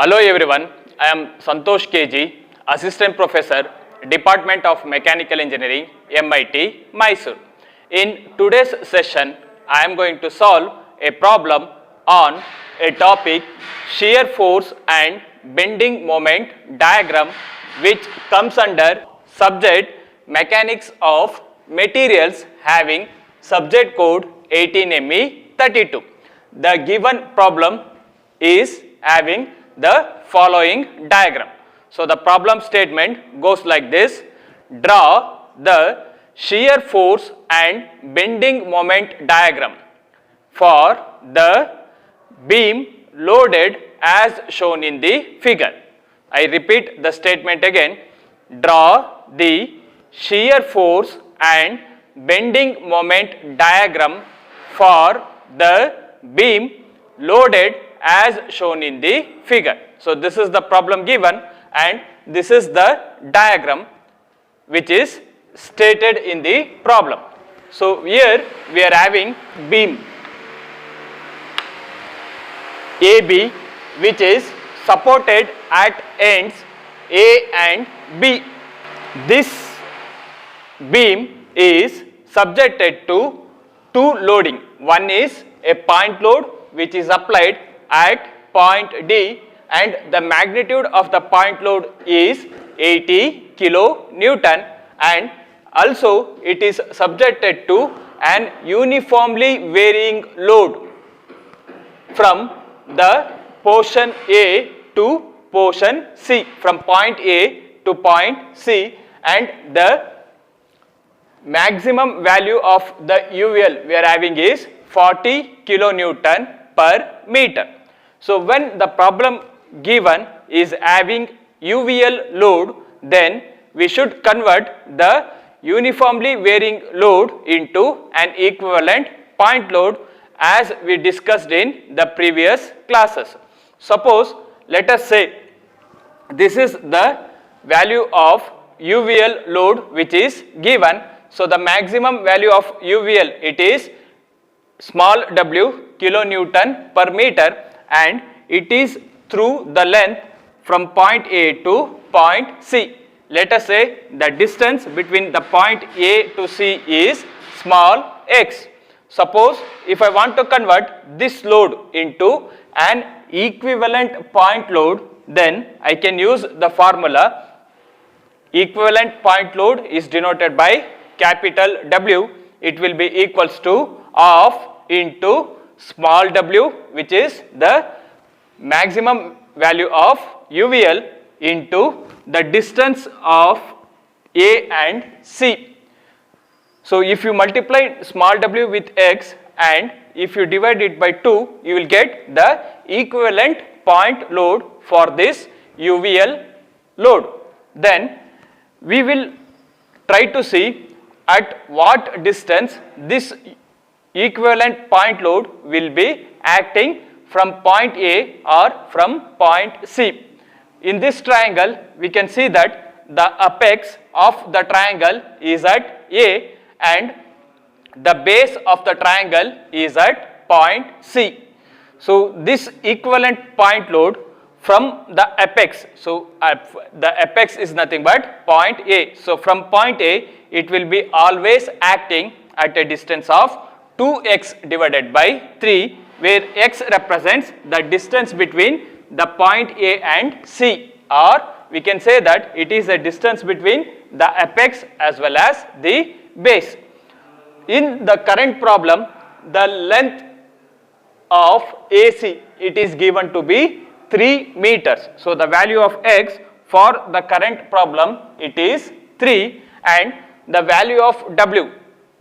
Hello everyone, I am Santosh KG, Assistant Professor, Department of Mechanical Engineering, MIT, Mysore. In today's session, I am going to solve a problem on a topic shear force and bending moment diagram, which comes under subject mechanics of materials having subject code 18ME32. The given problem is having the following diagram. So the problem statement goes like this: draw the shear force and bending moment diagram for the beam loaded as shown in the figure. I repeat the statement again: draw the shear force and bending moment diagram for the beam loaded as shown in the figure. So this is the problem given and this is the diagram which is stated in the problem. So here we are having beam AB which is supported at ends A and B. This beam is subjected to two loading. One is a point load which is applied at point D and the magnitude of the point load is 80 kN, and also it is subjected to an uniformly varying load from the portion A to portion C, from point A to point C, and the maximum value of the UVL we are having is 40 kN per meter. So when the problem given is having UVL load, then we should convert the uniformly varying load into an equivalent point load as we discussed in the previous classes. Suppose let us say this is the value of UVL load which is given. So the maximum value of UVL, it is small w kilonewton per meter, and it is through the length from point A to point C. Let us say the distance between the point A to C is small x. Suppose if I want to convert this load into an equivalent point load, then I can use the formula. Equivalent point load is denoted by capital W. It will be equals to half into small w, which is the maximum value of UVL, into the distance of A and C. So if you multiply small w with x and if you divide it by 2, you will get the equivalent point load for this UVL load. Then we will try to see at what distance this equivalent point load will be acting from point A or from point C. In this triangle, we can see that the apex of the triangle is at A and the base of the triangle is at point C. So this equivalent point load from the apex, so the apex is nothing but point A. So from point A, it will be always acting at a distance of 2x divided by 3, where x represents the distance between the point A and C, or we can say that it is a distance between the apex as well as the base. In the current problem, the length of AC, it is given to be 3 meters. So the value of x for the current problem, it is 3, and the value of W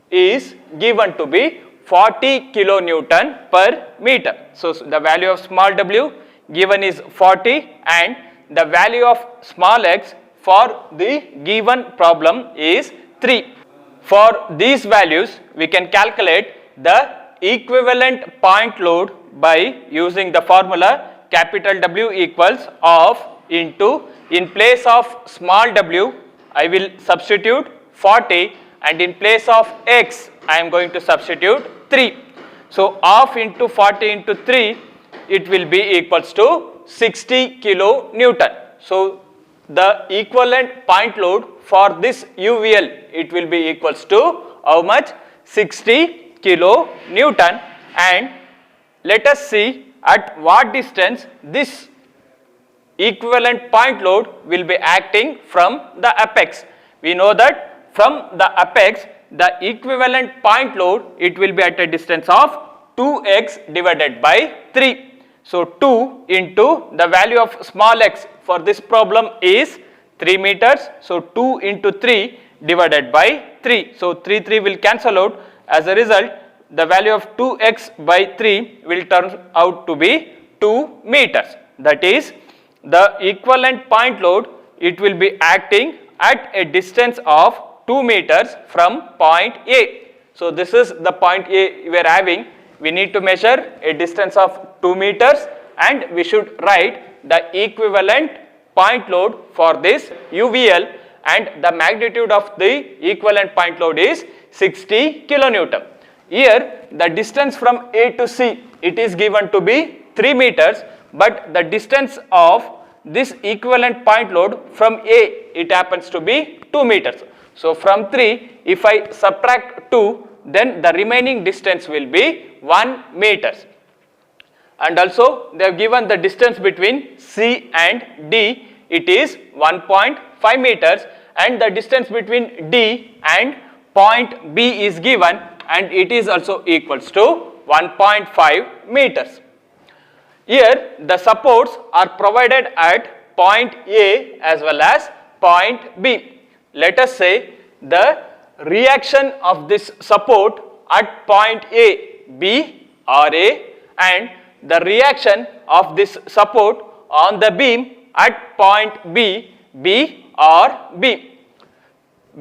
is given to be 40 kilonewton per meter. So the value of small w given is 40 and the value of small x for the given problem is 3. For these values, we can calculate the equivalent point load by using the formula capital W equals of into, in place of small w, I will substitute 40, and in place of x, I am going to substitute 3. So half into 40 into 3, it will be equals to 60 kilonewton. So the equivalent point load for this UVL, it will be equals to how much? 60 kilonewton. And let us see at what distance this equivalent point load will be acting from the apex. We know that from the apex, the equivalent point load, it will be at a distance of 2x divided by 3. So 2 into the value of small x for this problem is 3 meters. So 2 into 3 divided by 3. So 3 will cancel out. As a result, the value of 2x by 3 will turn out to be 2 meters. That is, the equivalent point load, it will be acting at a distance of 2 meters from point A. So this is the point A we are having. We need to measure a distance of 2 meters and we should write the equivalent point load for this UVL, and the magnitude of the equivalent point load is 60 kilonewton. Here the distance from A to C, it is given to be 3 meters, but the distance of this equivalent point load from A, it happens to be 2 meters. So from 3, if I subtract 2, then the remaining distance will be 1 meters. And also they have given the distance between C and D, it is 1.5 meters, and the distance between D and point B is given, and it is also equals to 1.5 meters. Here the supports are provided at point A as well as point B. Let us say the reaction of this support at point A, B or A, and the reaction of this support on the beam at point B, B or B.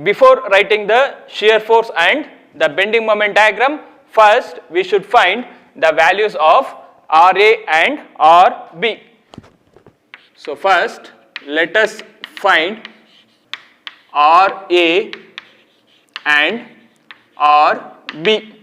Before writing the shear force and the bending moment diagram, first we should find the values of RA and RB. So first let us find RA and RB.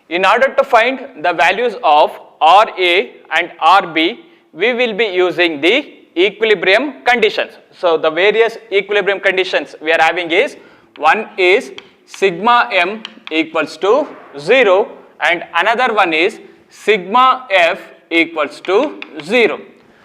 In order to find the values of RA and RB, we will be using the equilibrium conditions. So the various equilibrium conditions we are having is, one is sigma m equals to 0 and another one is sigma f equals to 0.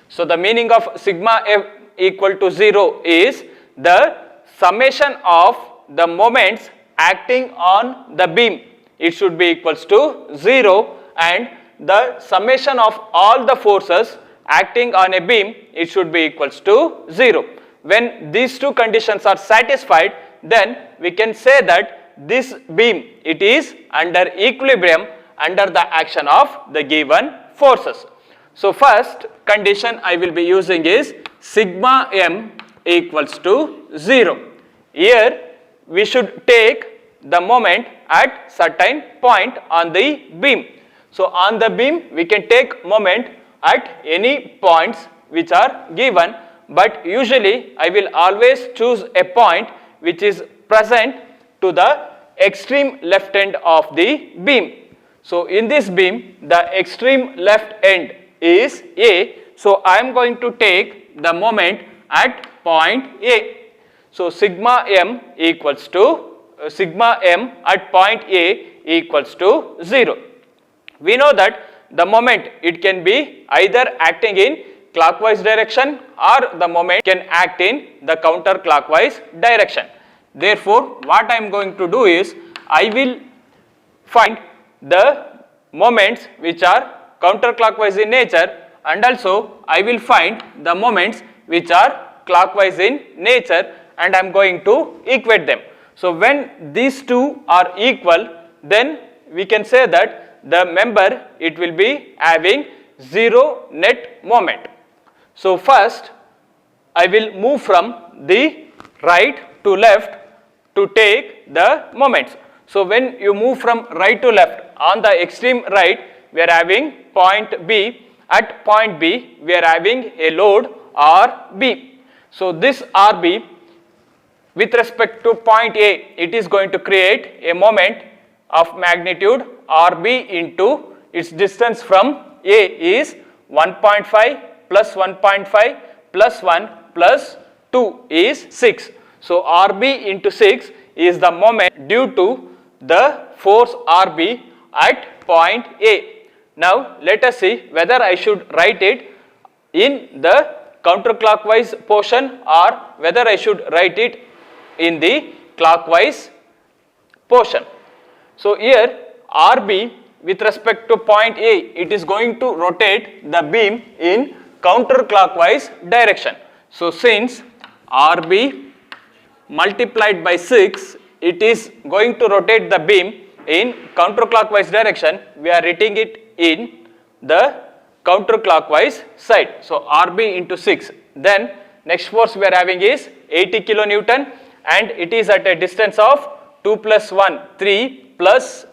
So the meaning of sigma f equal to 0 is the summation of the moments acting on the beam, it should be equals to 0, and the summation of all the forces acting on a beam, it should be equals to 0. When these two conditions are satisfied, then we can say that this beam, it is under equilibrium under the action of the given forces. So first condition I will be using is sigma m equals to 0. Here we should take the moment at certain point on the beam. So on the beam we can take moment at any points which are given, but usually I will always choose a point which is present to the extreme left end of the beam. So in this beam the extreme left end is A, so I am going to take the moment at point A. So sigma m equals to sigma m at point A equals to 0. We know that the moment, it can be either acting in clockwise direction or the moment can act in the counterclockwise direction. Therefore, what I am going to do is, I will find the moments which are counterclockwise in nature, and also I will find the moments which are clockwise in nature, and I am going to equate them. So when these two are equal, then we can say that the member, it will be having 0 net moment. So first I will move from the right to left to take the moments. So when you move from right to left, on the extreme right we are having point B, at point B we are having a load RB. So this RB with respect to point A, it is going to create a moment of magnitude RB into its distance from A is 1.5 plus 1.5 plus 1 plus 2 is 6. So RB into 6 is the moment due to the force RB at point A. Now let us see whether I should write it in the counterclockwise portion or whether I should write it in the clockwise portion. So here RB with respect to point A, it is going to rotate the beam in counterclockwise direction. So since RB multiplied by 6, it is going to rotate the beam in counterclockwise direction, we are writing it in the counterclockwise side. So RB into 6. Then next force we are having is 80 kilonewton, and it is at a distance of 2 plus 1, 3 plus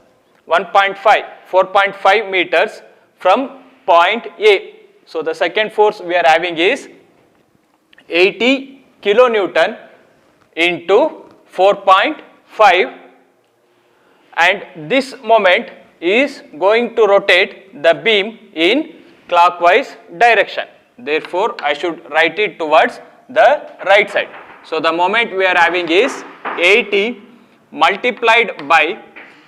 1.5, 4.5 meters from point A. So the second force we are having is 80 kilonewton into 4.5, and this moment is going to rotate the beam in clockwise direction. Therefore, I should write it towards the right side. So the moment we are having is 80 multiplied by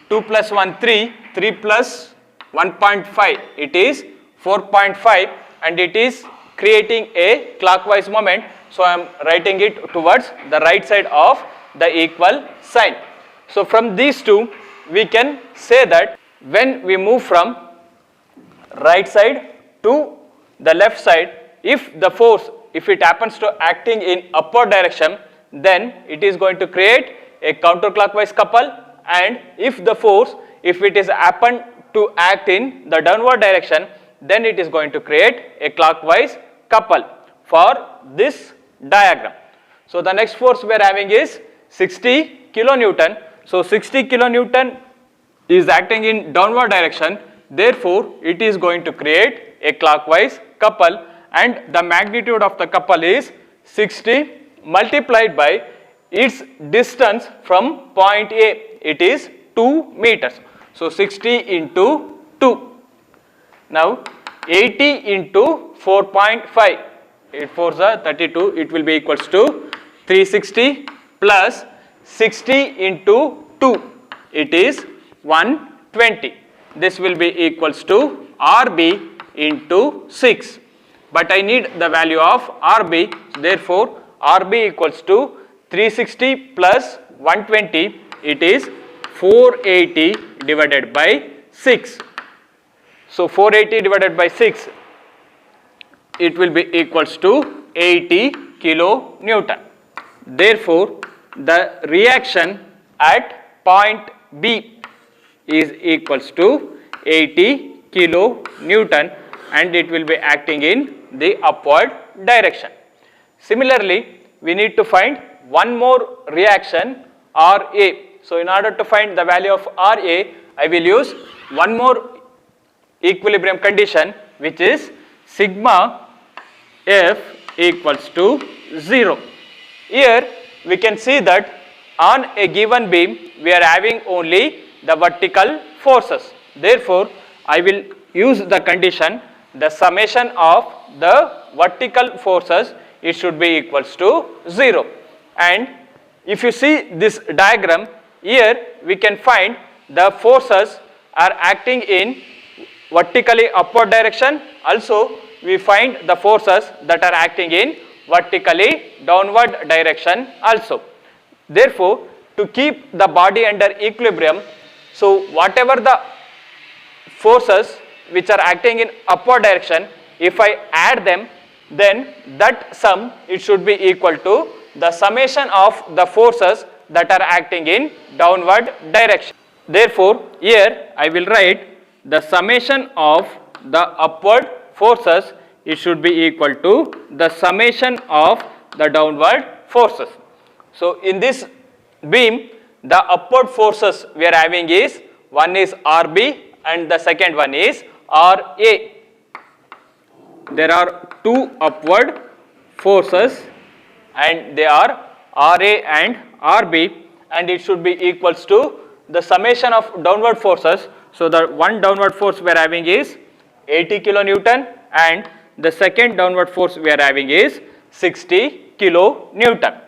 2 plus 1, 3, 3 plus 1.5, it is 4.5, and it is creating a clockwise moment. So I am writing it towards the right side of the equal sign. So from these two, we can say that when we move from right side to the left side, if the force, if it happens to acting in upward direction, then it is going to create a counterclockwise couple, and if the force, if it is happen to act in the downward direction, then it is going to create a clockwise couple for this diagram. So the next force we are having is 60 kilonewton. So 60 kilonewton is acting in downward direction, therefore it is going to create a clockwise couple, and the magnitude of the couple is 60 multiplied by its distance from point A, it is 2 meters. So 60 into 2. Now 80 into 4.5, 8 4s are 32, it will be equals to 360 plus 60 into 2, it is 120. This will be equals to RB into 6. But I need the value of RB, therefore RB equals to 360 plus 120, it is 480 divided by 6. So 480 divided by 6, it will be equals to 80 kilonewton. Therefore, the reaction at point B is equals to 80 kilonewton, and it will be acting in the upward direction. Similarly, we need to find one more reaction RA. So in order to find the value of RA, I will use one more equilibrium condition, which is sigma F equals to 0. Here we can see that on a given beam we are having only the vertical forces. Therefore, I will use the condition the summation of the vertical forces, it should be equals to 0. And if you see this diagram, here we can find the forces are acting in vertically upward direction. Also we find the forces that are acting in vertically downward direction also. Therefore, to keep the body under equilibrium, so whatever the forces which are acting in upward direction, if I add them, then that sum, it should be equal to the summation of the forces that are acting in downward direction. Therefore, here I will write the summation of the upward forces, it should be equal to the summation of the downward forces. So in this beam, the upward forces we are having is, one is RB and the second one is RA. There are two upward forces and they are RA and RB, and it should be equals to the summation of downward forces. So the one downward force we are having is 80 kilonewton and the second downward force we are having is 60 kilonewton.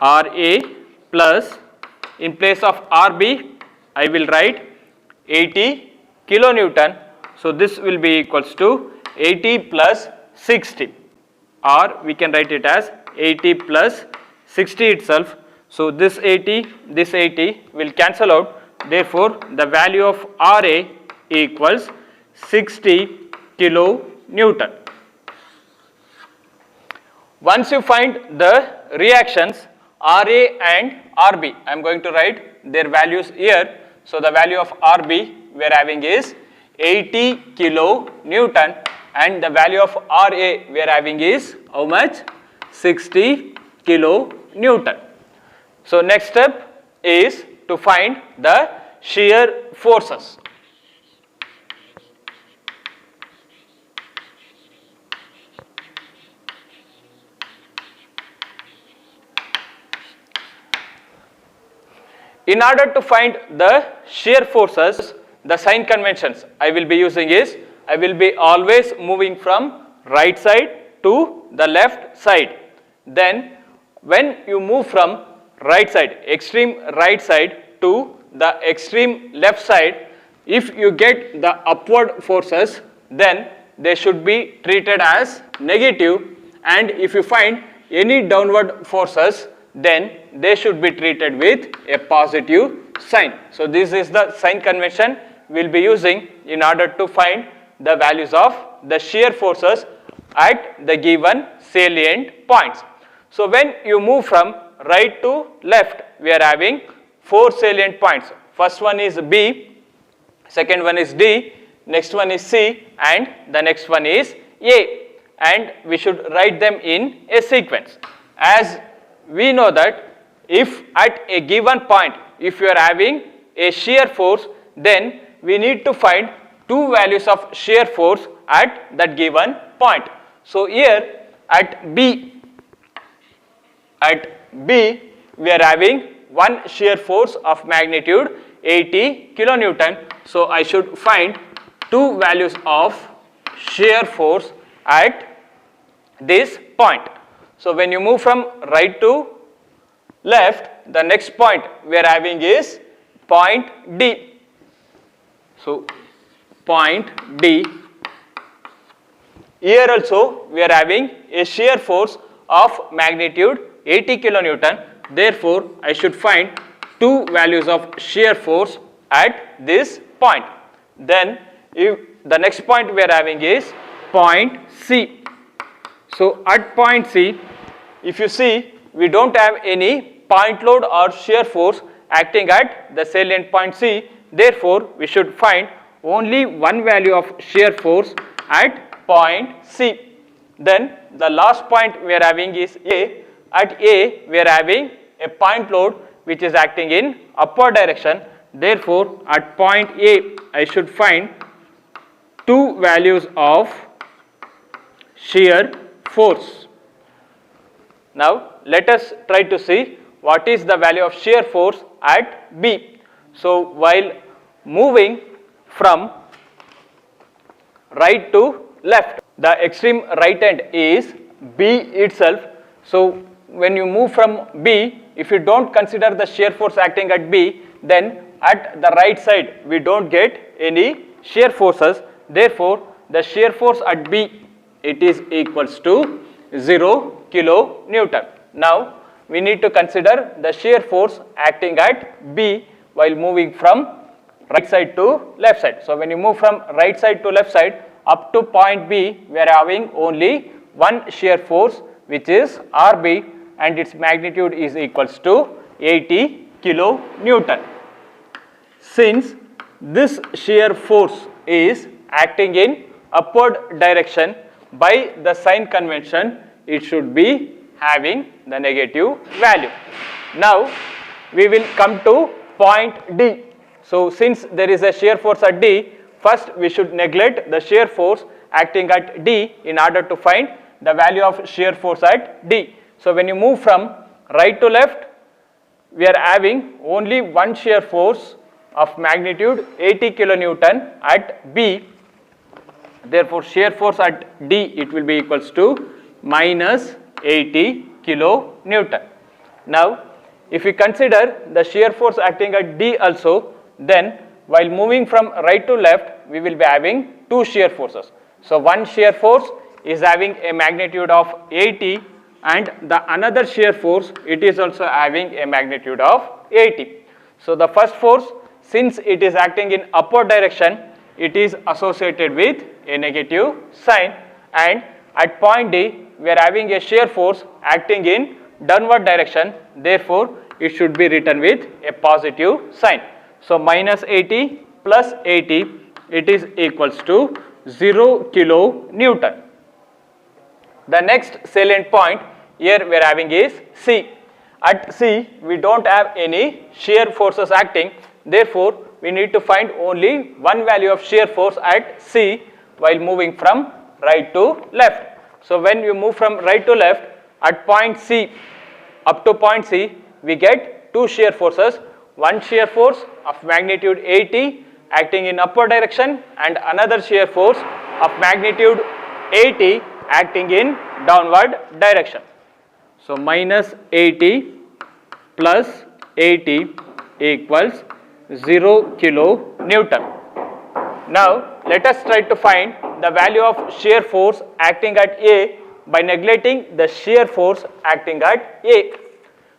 RA plus, in place of RB I will write 80 kilonewton. So this will be equals to 80 plus 60, or we can write it as 80 plus 60 itself. So this 80 will cancel out. Therefore, the value of RA equals 60 kilonewton. Once you find the reactions RA and RB, I am going to write their values here. So the value of RB we are having is 80 kilonewton, and the value of RA we are having is how much? 60 kilonewton. So next step is to find the shear forces. In order to find the shear forces, the sign conventions I will be using is, I will be always moving from right side to the left side. Then when you move from right side, extreme right side to the extreme left side, if you get the upward forces, then they should be treated as negative, and if you find any downward forces, then they should be treated with a positive sign. So this is the sign convention we will be using in order to find the values of the shear forces at the given salient points. So when you move from right to left, we are having 4 salient points. First one is B, second one is D, next one is C, and the next one is A, and we should write them in a sequence. As we know that if at a given point, if you are having a shear force, then we need to find 2 values of shear force at that given point. So here at B we are having one shear force of magnitude 80 kilonewton. So I should find 2 values of shear force at this point. So when you move from right to left, the next point we are having is point D. So point D, here also we are having a shear force of magnitude 80 kilonewton. Therefore, I should find 2 values of shear force at this point. Then if the next point we are having is point C. So at point C, if you see, we don't have any point load or shear force acting at the salient point C. Therefore, we should find only one value of shear force at point C. Then the last point we are having is A. At A, we are having a point load which is acting in upward direction. Therefore, at point A, I should find 2 values of shear force. Now, let us try to see what is the value of shear force at B. So, while moving from right to left, the extreme right end is B itself. So, when you move from B, if you don't consider the shear force acting at B, then at the right side we don't get any shear forces. Therefore, the shear force at B, it is equals to 0 kilonewton. Now, we need to consider the shear force acting at B while moving from right side to left side. So, when you move from right side to left side up to point B, we are having only one shear force, which is RB, and its magnitude is equals to 80 kilonewton. Since this shear force is acting in upward direction, by the sign convention, it should be having the negative value. Now, we will come to point D. So, since there is a shear force at D, first we should neglect the shear force acting at D in order to find the value of shear force at D. So, when you move from right to left, we are having only one shear force of magnitude 80 kilonewton at B. Therefore, shear force at D, it will be equals to minus 80 kilonewton. Now, if we consider the shear force acting at D also, then while moving from right to left, we will be having two shear forces. So, one shear force is having a magnitude of 80 and the another shear force, it is also having a magnitude of 80. So, the first force, since it is acting in upward direction, it is associated with a negative sign, and at point D, we are having a shear force acting in downward direction, therefore, it should be written with a positive sign. So, minus 80 plus 80, it is equals to 0 kilonewton. The next salient point here we are having is C. At C, we do not have any shear forces acting, therefore, we need to find only one value of shear force at C while moving from right to left. So, when you move from right to left at point C up to point C, we get two shear forces, one shear force of magnitude 80 acting in upward direction and another shear force of magnitude 80 acting in downward direction. So, minus 80 plus 80 equals 0 kilonewton. Now, let us try to find the value of shear force acting at A by neglecting the shear force acting at A.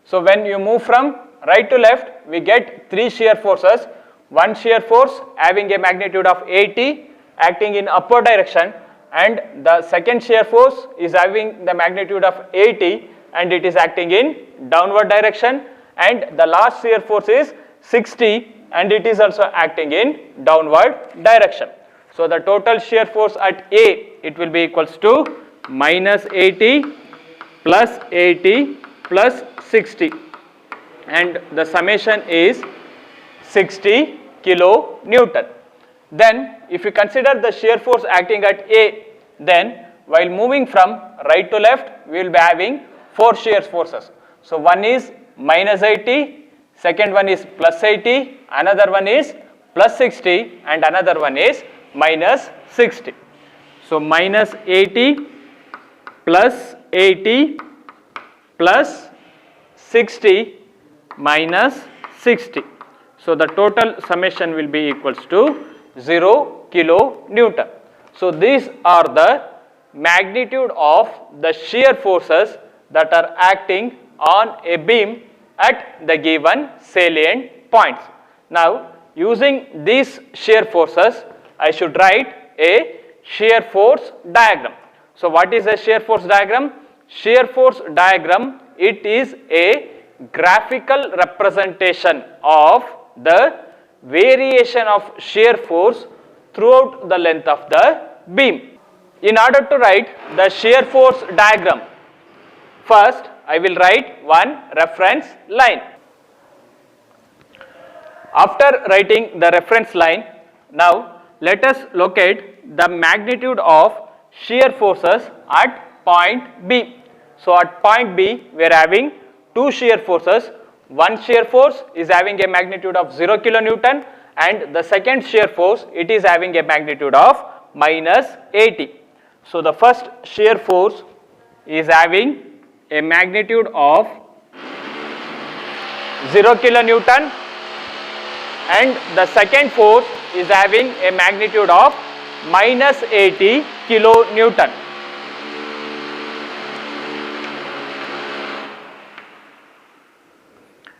So, when you move from right to left, we get three shear forces, one shear force having a magnitude of 80 acting in upward direction, and the second shear force is having the magnitude of 80 and it is acting in downward direction, and the last shear force is 60 and it is also acting in downward direction. So, the total shear force at A, it will be equals to minus 80 plus 80 plus 60, and the summation is 60 kilonewton. Then, if you consider the shear force acting at A, then while moving from right to left, we will be having four shear forces. So, one is minus 80, second one is plus 80, another one is plus 60 and another one is minus 60. So, minus 80 plus 80 plus 60 minus 60. So, the total summation will be equals to 0 kilonewton. So, these are the magnitude of the shear forces that are acting on a beam at the given salient points. Now, using these shear forces, I should write a shear force diagram. So, what is a shear force diagram? Shear force diagram, it is a graphical representation of the variation of shear force throughout the length of the beam. In order to write the shear force diagram, first I will write one reference line. After writing the reference line, now let us locate the magnitude of shear forces at point B. So, at point B, we are having two shear forces. One shear force is having a magnitude of 0 kilonewton and the second shear force, it is having a magnitude of minus 80. So, the first shear force is having a magnitude of 0 kilonewton and the second force is having a magnitude of minus 80 kilonewton.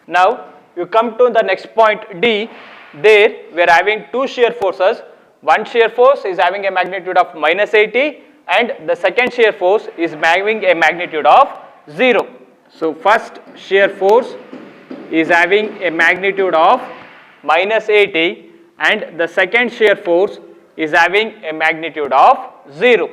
Now, you come to the next point D, there we are having two shear forces. One shear force is having a magnitude of minus 80 and the second shear force is having a magnitude of 0. So, first shear force is having a magnitude of minus 80 and the second shear force is having a magnitude of 0.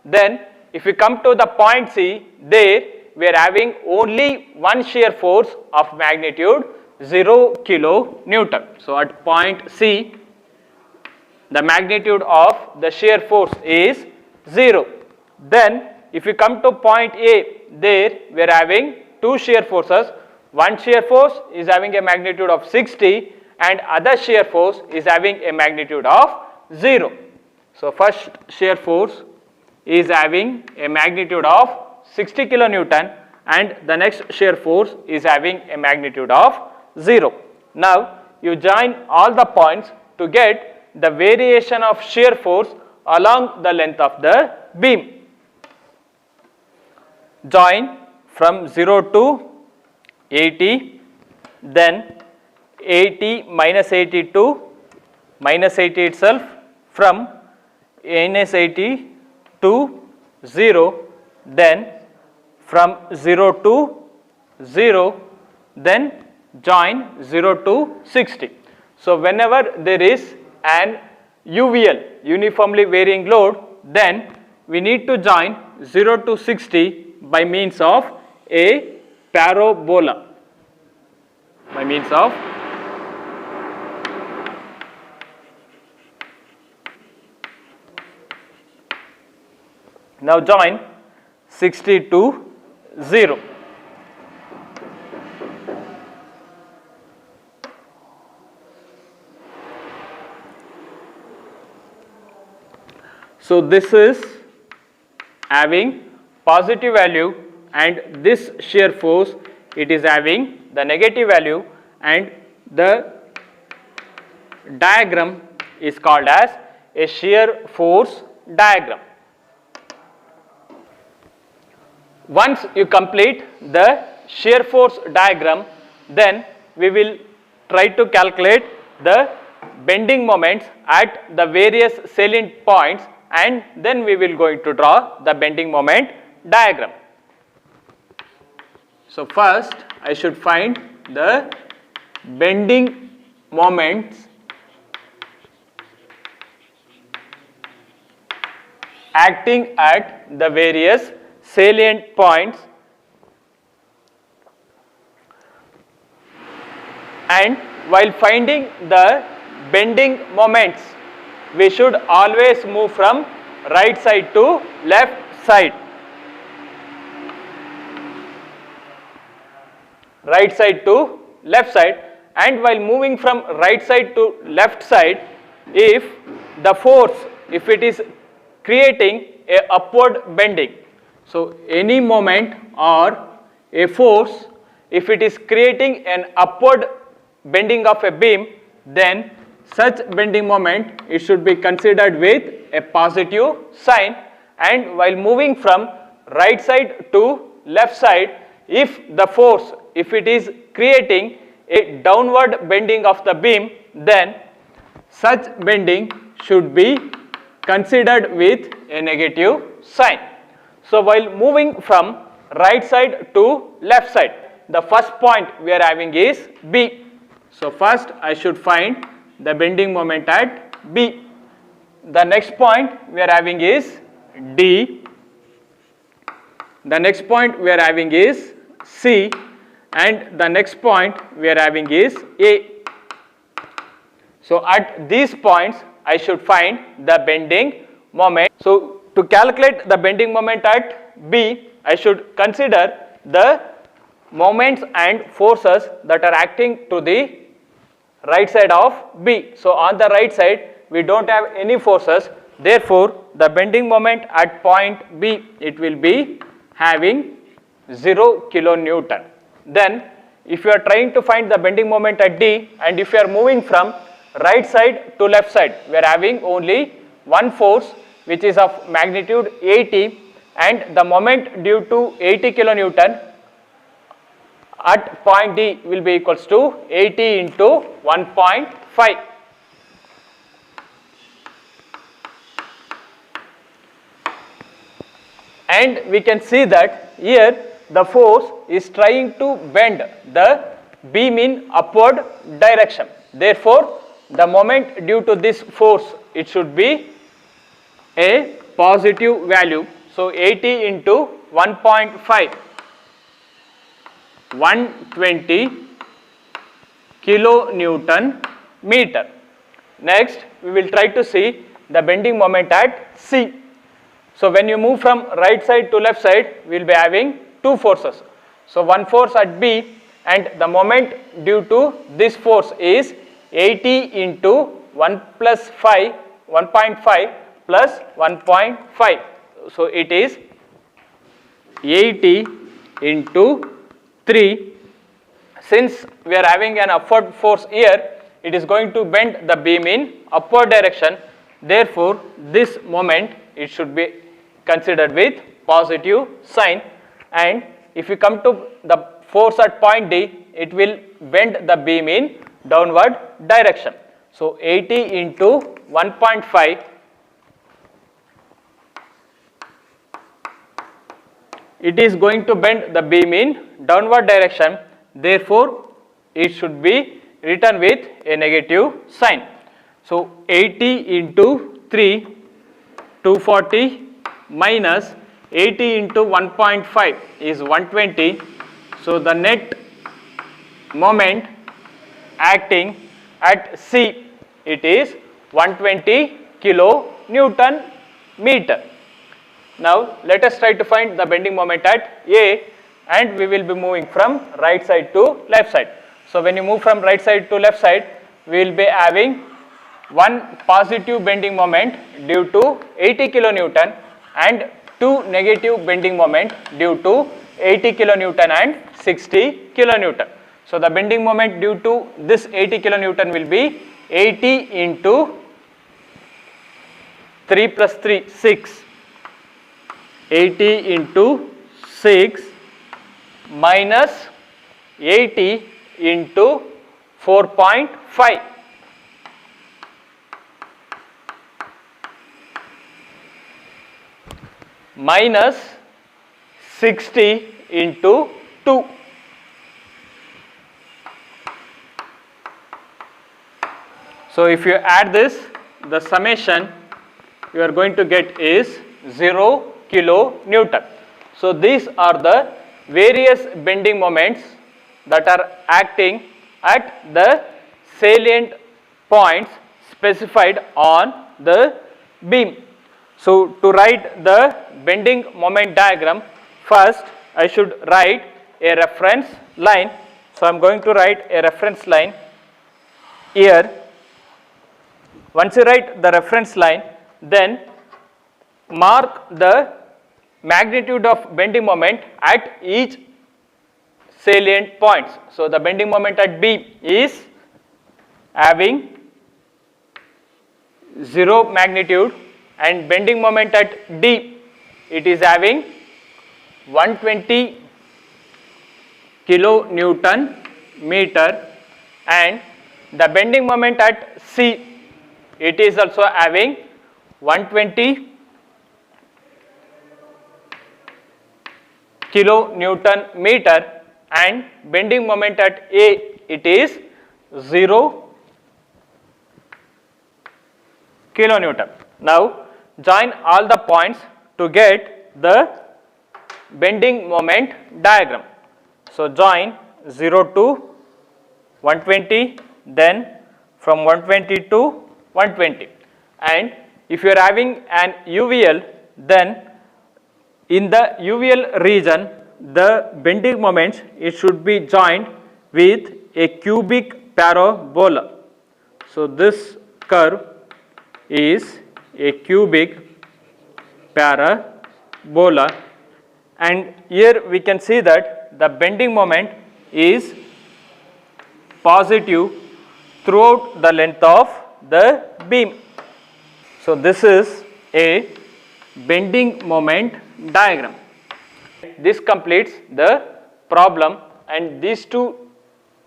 Then, if we come to the point C, there we are having only one shear force of magnitude 0 kilonewton. So, at point C, the magnitude of the shear force is 0. Then, if we come to point A, there we are having two shear forces. One shear force is having a magnitude of 60 and other shear force is having a magnitude of 0. So first shear force is having a magnitude of 60 kilonewton and the next shear force is having a magnitude of 0. Now you join all the points to get the variation of shear force along the length of the beam. Join from 0 to 80, then 80 minus 80 to minus 80 itself, from minus 80 to 0, then from 0 to 0, then join 0 to 60. So whenever there is an UVL, uniformly varying load, then we need to join 0 to 60 by means of a parabola. By means of now join 60 to 0. So this is having positive value and this shear force, it is having the negative value, and the diagram is called as a shear force diagram. Once you complete the shear force diagram, then we will try to calculate the bending moments at the various salient points, and then we will going to draw the bending moment diagram. So first I should find the bending moments acting at the various salient points, and while finding the bending moments, we should always move from right side to left side. Right side to left side, and while moving from right side to left side, if the force, if it is creating a upward bending, so any moment or a force, if it is creating an upward bending of a beam, then such bending moment, it should be considered with a positive sign. And while moving from right side to left side, if the force, if it is creating a downward bending of the beam, then such bending should be considered with a negative sign. So while moving from right side to left side, the first point we are having is B. So first I should find the bending moment at B. The next point we are having is D. The next point we are having is C, and the next point we are having is A. So at these points I should find the bending moment. So to calculate the bending moment at B, I should consider the moments and forces that are acting to the right side of B. So on the right side we don't have any forces, therefore the bending moment at point B, it will be having 0 kilonewton. Then if you are trying to find the bending moment at D, and if you are moving from right side to left side, we are having only one force which is of magnitude 80, and the moment due to 80 kilonewton at point D will be equals to 80 into 1.5. And we can see that here the force is trying to bend the beam in upward direction. Therefore, the moment due to this force, it should be a positive value. So 80 into 1.5, 120 kilonewton meter. Next, we will try to see the bending moment at C. So when you move from right side to left side, we will be having two forces. So one force at B, and the moment due to this force is 80 into 1 plus 5, 1.5 plus 1.5. So it is 80 into 3. Since we are having an upward force here, it is going to bend the beam in upward direction. Therefore, this moment it should be considered with positive sign, and if you come to the force at point D, it will bend the beam in downward direction. So 80 into 1.5, it is going to bend the beam in downward direction. Therefore, it should be written with a negative sign. So 80 into 3, 240 minus 80 into 1.5 is 120. So the net moment acting at C, it is 120 kilonewton meter. Now let us try to find the bending moment at A, and we will be moving from right side to left side. So when you move from right side to left side, we will be having one positive bending moment due to 80 kilonewton and two negative bending moment due to 80 kilonewton and 60 kilonewton. So the bending moment due to this 80 kilonewton will be 80 into 3 plus 3, 6. 80 into 6 minus 80 into 4.5. Minus 60 into 2. So if you add this, the summation you are going to get is 0 kilonewton. So these are the various bending moments that are acting at the salient points specified on the beam. So to write the bending moment diagram, first I should write a reference line. So I am going to write a reference line here. Once you write the reference line, then mark the magnitude of bending moment at each salient points. So the bending moment at B is having 0 magnitude, and bending moment at D, it is having 120 kilonewton meter, and the bending moment at C, it is also having 120 kilonewton meter, and bending moment at A, it is 0 kilonewton. Now join all the points to get the bending moment diagram. So join 0 to 120, then from 120 to 120, and if you are having an UVL, then in the UVL region the bending moments, it should be joined with a cubic parabola. So this curve is a cubic parabola, and here we can see that the bending moment is positive throughout the length of the beam. So this is a bending moment diagram. This completes the problem, and these two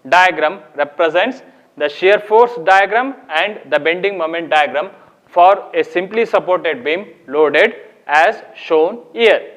diagram represents the shear force diagram and the bending moment diagram for a simply supported beam loaded as shown here.